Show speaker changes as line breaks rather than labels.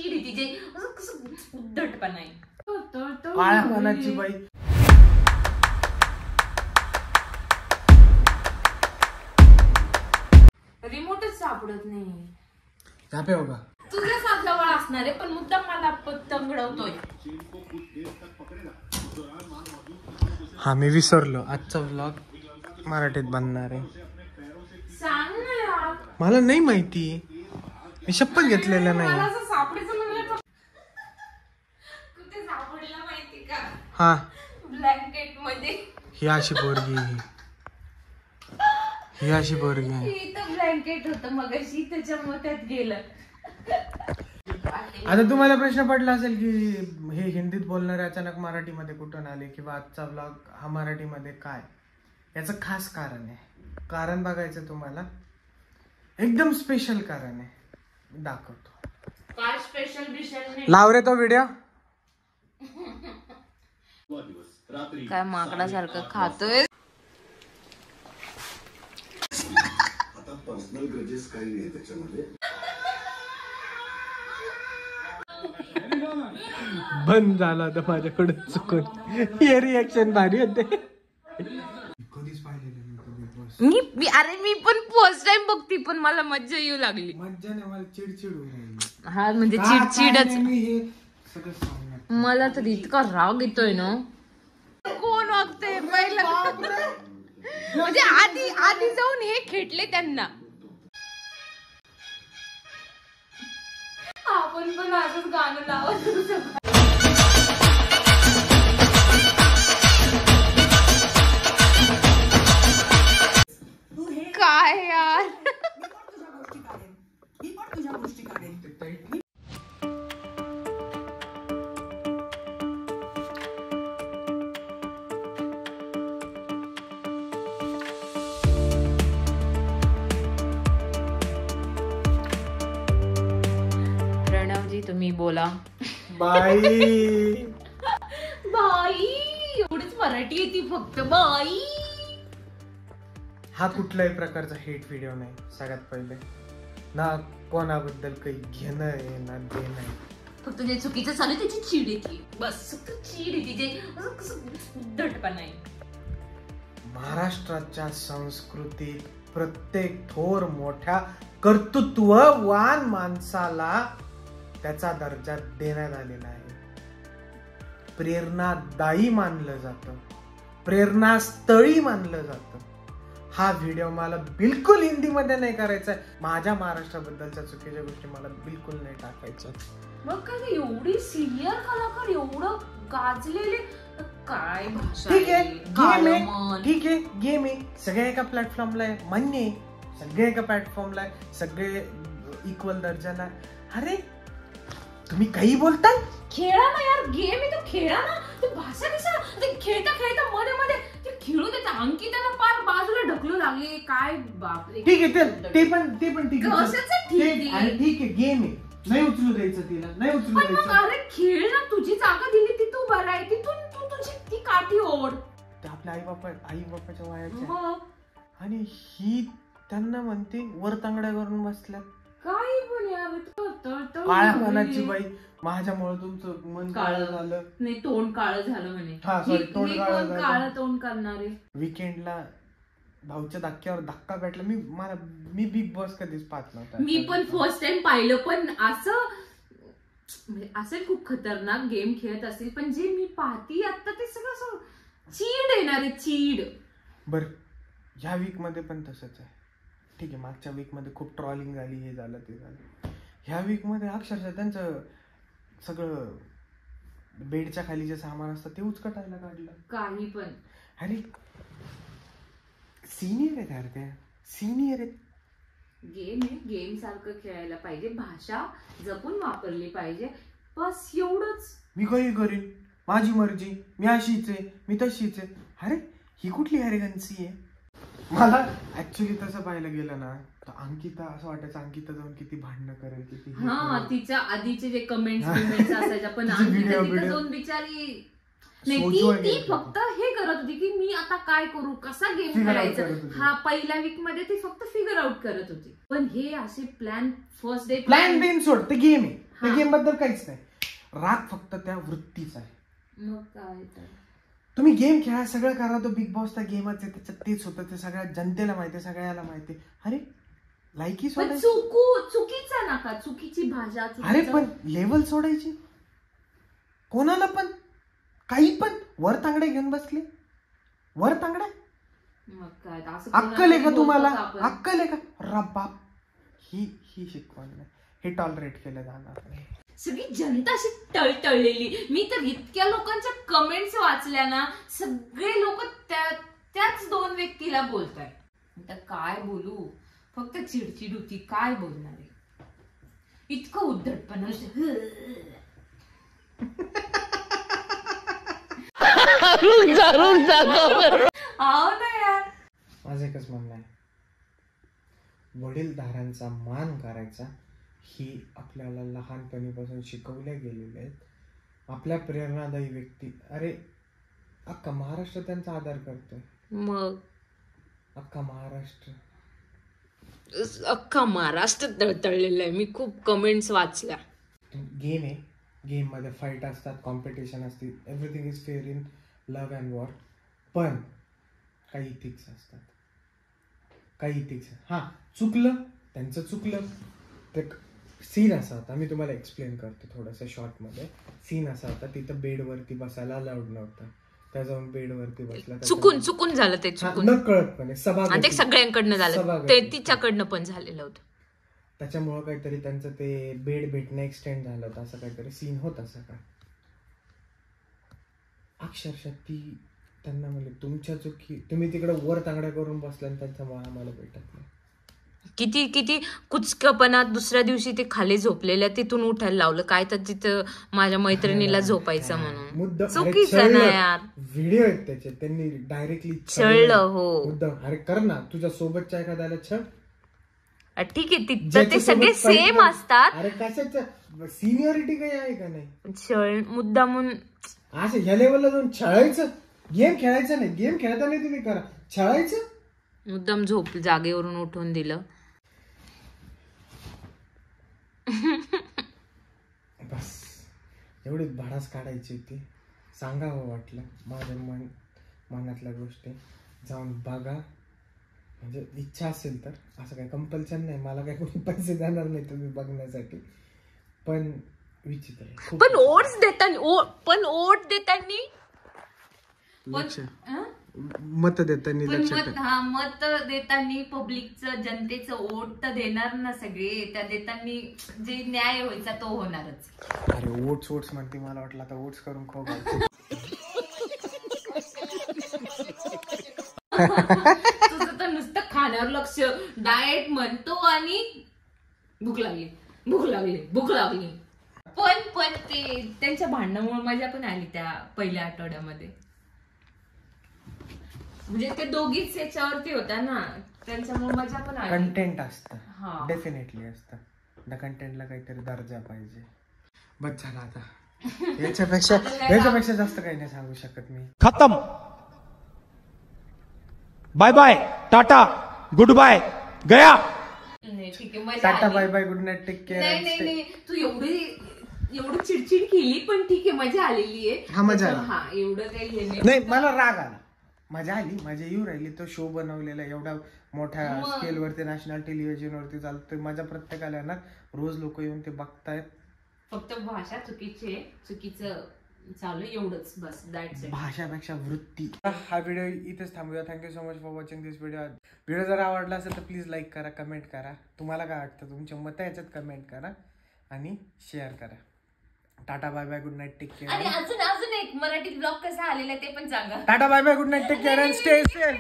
चीड आहे तिचे, असं कसं उद्धटपणा आहे.
काळ्या मनाची बाई.
रिमोटच सापडत नाही.
झापे हो का
तुझ्या जवळ असणार आहे, पण मुद्दाम मला तंगडवतोय.
हा मी विसरलो, आजचा व्लॉग मराठीत बनणार आहे.
सांग ना यार.
मला नाही माहिती, मी शपथ घेतलेलं नाही.
मला असं सापडायचं म्हणलं कुठे सापडलं माहिती का?
हा
ब्लँकेट मध्ये.
ही अशी पोरगी, ही अशी पोरगी.
इथं ब्लँकेट होतं मगाशी, त्याच्यामुळे त्यात गेलं.
आता तुम्हाला प्रश्न पडला असेल की हे हिंदीत बोलणारे अचानक मराठीमध्ये कुठून आले, किंवा आजचा व्लॉग हा मराठीमध्ये काय. याचं खास कारण आहे. कारण बघायचं तुम्हाला, एकदम स्पेशल कारण आहे, दाखवतो.
काय स्पेशल बिशल नाही.
लाव रे तो व्हिडिओ.
काय माकडासारखं खातोय.
आता पर्सनल ग्रजेस काही नाही त्याच्यामध्ये.
बंद झाला आता माझ्याकडे चुकून. हे रिएक्शन भारी होते. कधीच पाहिलेलं
मी अरे मी पण फर्स्ट टाइम बघती, पण मला मज्जा येऊ लागली.
मज्जा नाही, मला चिडचिड होईल.
हा म्हणजे चिडचिडच.
हे सगळं सांगणार.
मला तर इतका राग येतोय ना. कोण वागतंय पहिलं, म्हणजे आधी जाऊन हे खेटले त्यांना. आपण पण असंच गाणं लावत. काय यार. प्रणवजी तुम्ही बोला.
बाई
बाई एवढीच मराठी येते फक्त. बाई
हा कुठल्याही प्रकारचा हेट व्हिडिओ नाही. सगळ्यात पहिले ना कोणाबद्दल काही घेणं आहे ना देणं आहे.
फक्त जे चुकीचं चालू त्याची चीड येते, बस. फक्त चीड येते, जे असं कसं उद्धटपणा आहे.
महाराष्ट्राच्या संस्कृतीत प्रत्येक थोर मोठ्या कर्तृत्ववान माणसाला त्याचा दर्जा देण्यात आलेला आहे. प्रेरणादायी मानलं जातं, प्रेरणास्थळी मानलं जातं. हा व्हिडिओ मला बिलकुल हिंदीमध्ये नाही करायचा. माझ्या महाराष्ट्राबद्दलच्या चुकीच्या गोष्टी मला बिलकुल नाही टाकायचं.
मग काय एवढी सिनियर कलाकार, एवढं गाजलेले, काय भाषा.
ठीक आहे गेम आहे, ठीक आहे गेम आहे. सगळे एका प्लॅटफॉर्मला आहे, मान्य आहे. सगळे एका प्लॅटफॉर्मला आहे, सगळे इक्वल दर्जाला आहे. अरे तुम्ही काही बोलताय.
खेळा ना यार, गेम आहे तो, खेळा ना. ते भाषा कशा खेळता खेळता मध्ये मध्ये ते खेळू देता. अंकिताला पार बाजूला ढकलू लागले. काय बापरे.
ठीक आहे ते पण ठीक आहे. ठीक आहे गेम आहे, नाही उचलू द्यायचं तिला, नाही उचलू द्यायचं.
अरे खेळ ना, तुझी जागा दिली ती तू बरं आहे, तिथून तू तुझी ती काठी ओढ.
आपल्या आई बापाच्या वयाच्या, आणि ही त्यांना म्हणते वर तांगड्या करून बसल्या.
काही पण यार.
काळ्या मनाची बाई. माझ्यामुळे तुमचं मन काळं झालं.
नाही तोंड काळं झालं म्हणे.
हा सॉरी, तोंड काळं झालं.
काळं तोंड करणारे.
वीकेंडला भाऊच्या धक्क्यावर धक्का भेटला. मी बिग बॉस कधीच पाहत नव्हता.
मी पण फर्स्ट टाइम पाहिलं, पण असं खूप खतरनाक गेम खेळत असेल, पण जे मी पाहती आता ते सगळं असं चीड येणार आहे, चीड.
बर ह्या वीक मध्ये पण तसंच आहे. ठीक आहे, मागच्या वीक मध्ये खूप ट्रॉलिंग झाली, हे झालं ते झालं. ह्या वीक मध्ये अक्षरशः त्यांचं सगळं बेडच्या खाली जे सामान असतं ते उचकटायला काढलं.
काही पण.
अरे सिनियर आहेत यार, त्या सिनियर आहेत.
गेम आहे, गेम सारखं खेळायला पाहिजे. भाषा जपून वापरली पाहिजे, बस एवढंच.
मी काही करीन, माझी मर्जी, मी अशीच आहे, मी तशीच आहे. अरे ही कुठली अरेगन्सी आहे. मला ऍक्च्युली तसं पाहायला गेलं ना, तर अंकिता असं वाटायचं अंकिता जाऊन किती भांडणं करेल, किती.
हा तिच्या आधीचे जे कमेंट्स असायच्या, पण अंकिता तिथं जाऊन बिचारी ती फक्त हे करत होती की मी आता काय करू, कसा गेम खेळायचा. हा पहिल्या वीक मध्ये ती फक्त फिगर आउट करत होती. पण हे असे प्लॅन फर्स्ट डे
प्लॅन बिन सोड, ते गेम आहे. त्या गेम बद्दल काहीच नाही. राग फक्त त्या वृत्तीचा आहे.
मग काय तर
तुम्ही गेम खेळा, सगळं करा, तो बिग बॉसचा गेमच आहे, त्याच्यात तेच होतं, ते सगळ्या जनतेला माहिती, सगळ्याला माहिती. अरे लायकी
चुकीचा नका, चुकीची भाषा.
अरे पण लेवल सोडायची कोणाला पण, काही पण. वर तांगडे घेऊन बसले, वर तांगड्या.
मग काय
अक्कल आहे का तुम्हाला? अक्कल आहे का? बाप, ही शिकवण नाही, हे टॉलरेट केलं जाणार नाही.
सगळी जनता अशी टळटळलेली. मी तर इतक्या लोकांच्या कमेंट्स वाचल्या ना, सगळे लोक त्याच 2 व्यक्तीला बोलताय. आता काय बोलू, फक्त चिडचिड होती, काय बोलणार आहे. इतकं उद्धटपणा.
माझं एकच म्हणणं आहे, वडीलधाऱ्यांचा मान करायचा ही आपल्याला लहानपणीपासून शिकवल्या गेलेल्या आहेत. आपल्या प्रेरणादायी व्यक्ती, अरे अख्खा महाराष्ट्र त्यांचा आदर करतोय.
मग
अख्खा
महाराष्ट्र तळतळलेलं आहे. मी खूप कमेंट्स वाचल्या.
गेम आहे, गेम मध्ये फाईट असतात, कॉम्पिटिशन असते, everything is fair in love and war. पण काही इथिक्स असतात, काही इथिक्स. हा चुकलं, त्यांचं चुकलं. ते सीन असा होता, मी तुम्हाला एक्सप्लेन करतो थोडंसं शॉर्टमध्ये. सीन असा होता, तिथं बेडवरती बसायला अलाउड नव्हतं. त्या जाऊन बेडवरती बसला,
चुकून झालं ते,
न कळतपणे.
सभागृह ते सगळ्यांकडनं झालं, ते तिच्याकडनं पण झालेलं होतं.
त्याच्यामुळं काहीतरी त्यांचं ते बेड भेटणं एक्सटेंड झालं होतं, असं काहीतरी सीन होता सगळं. अक्षरशः ती त्यांना म्हणजे तुमच्या चुकी, तुम्ही तिकडे वर तांगड्या करून बसला आणि त्यांचा आम्हाला भेटत नाही.
किती कुचकपणा. दुसऱ्या दिवशी ते खाली झोपलेल्या तिथून उठायला लावलं. काय तर तिथं माझ्या मैत्रिणीला झोपायचं म्हणून. चुकीचं ना यार.
व्हिडिओ आहेत त्याचे, त्यांनी डायरेक्टली
छळलं. हो
मुद्दाम. अरे कर ना, तुझ्या सोबतच्या एखाद्याला छळ.
ठीक आहे, तिथं ते सगळे सेम असतात.
अरे कशाचं सिनियरिटी काही आहे का नाही?
छळ मुद्दामून
असं ह्या लेवलला जाऊन छळायचं. गेम खेळायचं नाही, गेम खेळताना तुम्ही करा, छळायचं
मुद्दाम. झोप जागेवरून उठवून दिलं.
बस एवढीच भाडास काढायची होती, सांगावं वाटलं माझ्या मनातल्या गोष्टी. जाऊन बघा, म्हणजे इच्छा असेल तर. असं काही कंपल्शन नाही, मला काही कोणी पैसे देणार नाही तुम्ही बघण्यासाठी. पण विचित्र आहे.
पण ओट देताना
मत देताना
मत देताना पब्लिकचं, जनतेचं ओट तर देणार ना सगळे. त्या देताना जे न्याय व्हायचा तो होणारच.
अरे ओट्स म्हणते, मला वाटलं आता ओट्स करून खो घालते.
तुझं तर नुसतं खाण्यावर लक्ष, डाएट म्हणतो आणि भूक लागली. पण ते त्यांच्या भांडणामुळे मजा पण आली त्या पहिल्या आठवड्यामध्ये. म्हणजे ते दोघीच याच्यावरती होत्या ना, त्यांच्यामुळे मजा पण आली.
कंटेंट असतं, डेफिनेटली असतं. त्या कंटेंटला काहीतरी दर्जा पाहिजे. बस झाला आता. याच्यापेक्षा जास्त काही नाही सांगू शकत मी.
खत्म. Bye bye, ta-ta, good bye, गया.
ठीक आहे, मजा
ta-ta, bye bye, good night, take care.
नाही, तू एवढी चिडचिड केली, पण ठीक आहे, मजा आलेली आहे.
हा, मजा आली.
हा, एवढं काही
नाही, मला राग आला. मजा आली, मजा येऊ राहिली. तो शो बनवलेला एवढा मोठ्या स्केल वरती, नॅशनल टेलिव्हिजन वरती चालतोय. मजा प्रत्येकाला येणार. रोज लोक येऊन ते बघतायत.
फक्त भाषा चुकीचं चालू एवढंच, बस.
भाषापेक्षा वृत्ती. हा व्हिडिओ इथेच थांबूया. Thank you so much for watching this video जर आवडला असेल तर प्लीज लाईक करा, कमेंट करा. तुम्हाला काय वाटतं, तुमच्या मतं याच्यात कमेंट करा आणि शेअर करा. Tata, bye bye, good night, take care.
आणि अजून एक मराठी ब्लॉग कसा आलेला ते पण सांगा.
Tata, bye bye, good night, take care and stay safe.